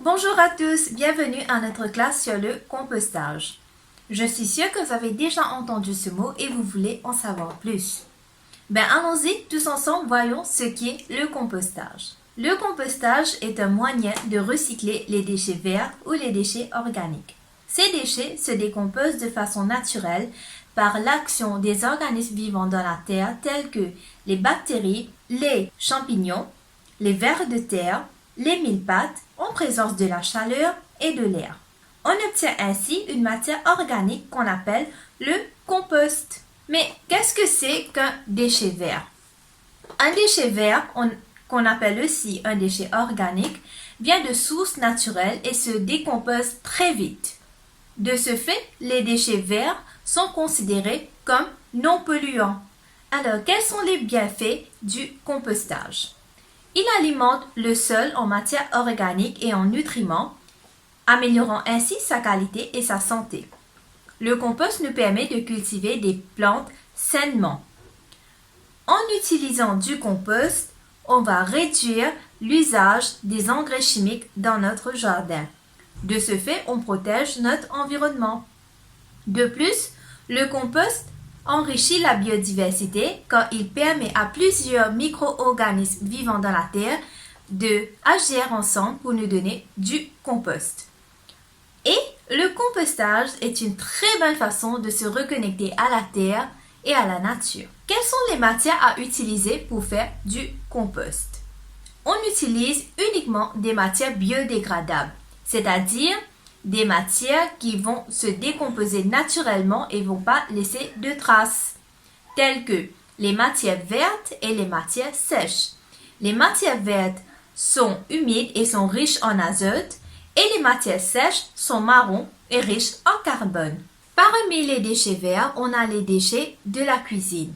Bonjour à tous, bienvenue à notre classe sur le compostage. Je suis sûre que vous avez déjà entendu ce mot et vous voulez en savoir plus. Allons-y tous ensemble, voyons ce qu'est le compostage. Le compostage est un moyen de recycler les déchets verts ou les déchets organiques. Ces déchets se décomposent de façon naturelle par l'action des organismes vivants dans la terre tels que les bactéries, les champignons, les vers de terre, les mille-pattes en présence de la chaleur et de l'air. On obtient ainsi une matière organique qu'on appelle le compost. Mais qu'est-ce que c'est qu'un déchet vert? Un déchet vert, qu'on appelle aussi un déchet organique, vient de sources naturelles et se décompose très vite. De ce fait, les déchets verts sont considérés comme non polluants. Alors, quels sont les bienfaits du compostage? Il alimente le sol en matière organique et en nutriments, améliorant ainsi sa qualité et sa santé. Le compost nous permet de cultiver des plantes sainement. En utilisant du compost, on va réduire l'usage des engrais chimiques dans notre jardin. De ce fait, on protège notre environnement. De plus, le compost enrichit la biodiversité car il permet à plusieurs micro-organismes vivant dans la terre de agir ensemble pour nous donner du compost. Et le compostage est une très bonne façon de se reconnecter à la terre et à la nature. Quelles sont les matières à utiliser pour faire du compost? On utilise uniquement des matières biodégradables, c'est-à-dire des matières qui vont se décomposer naturellement et vont pas laisser de traces, telles que les matières vertes et les matières sèches. Les matières vertes sont humides et sont riches en azote et les matières sèches sont marrons et riches en carbone. Parmi les déchets verts, on a les déchets de la cuisine,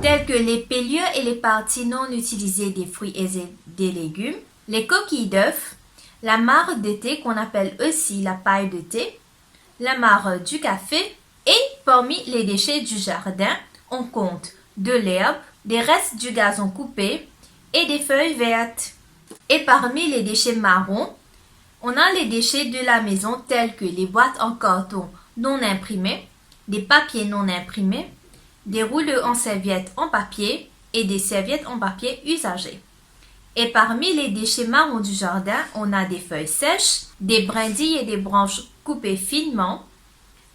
tels que les pelures et les parties non utilisées des fruits et des légumes, les coquilles d'œufs, la marc de thé qu'on appelle aussi la paille de thé, la marc du café et parmi les déchets du jardin, on compte de l'herbe, des restes du gazon coupé et des feuilles vertes. Et parmi les déchets marrons, on a les déchets de la maison tels que les boîtes en carton non imprimées, des papiers non imprimés, des rouleaux en serviettes en papier et des serviettes en papier usagées. Et parmi les déchets marrons du jardin, on a des feuilles sèches, des brindilles et des branches coupées finement,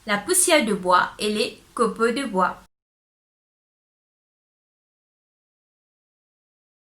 la poussière de bois et les copeaux de bois.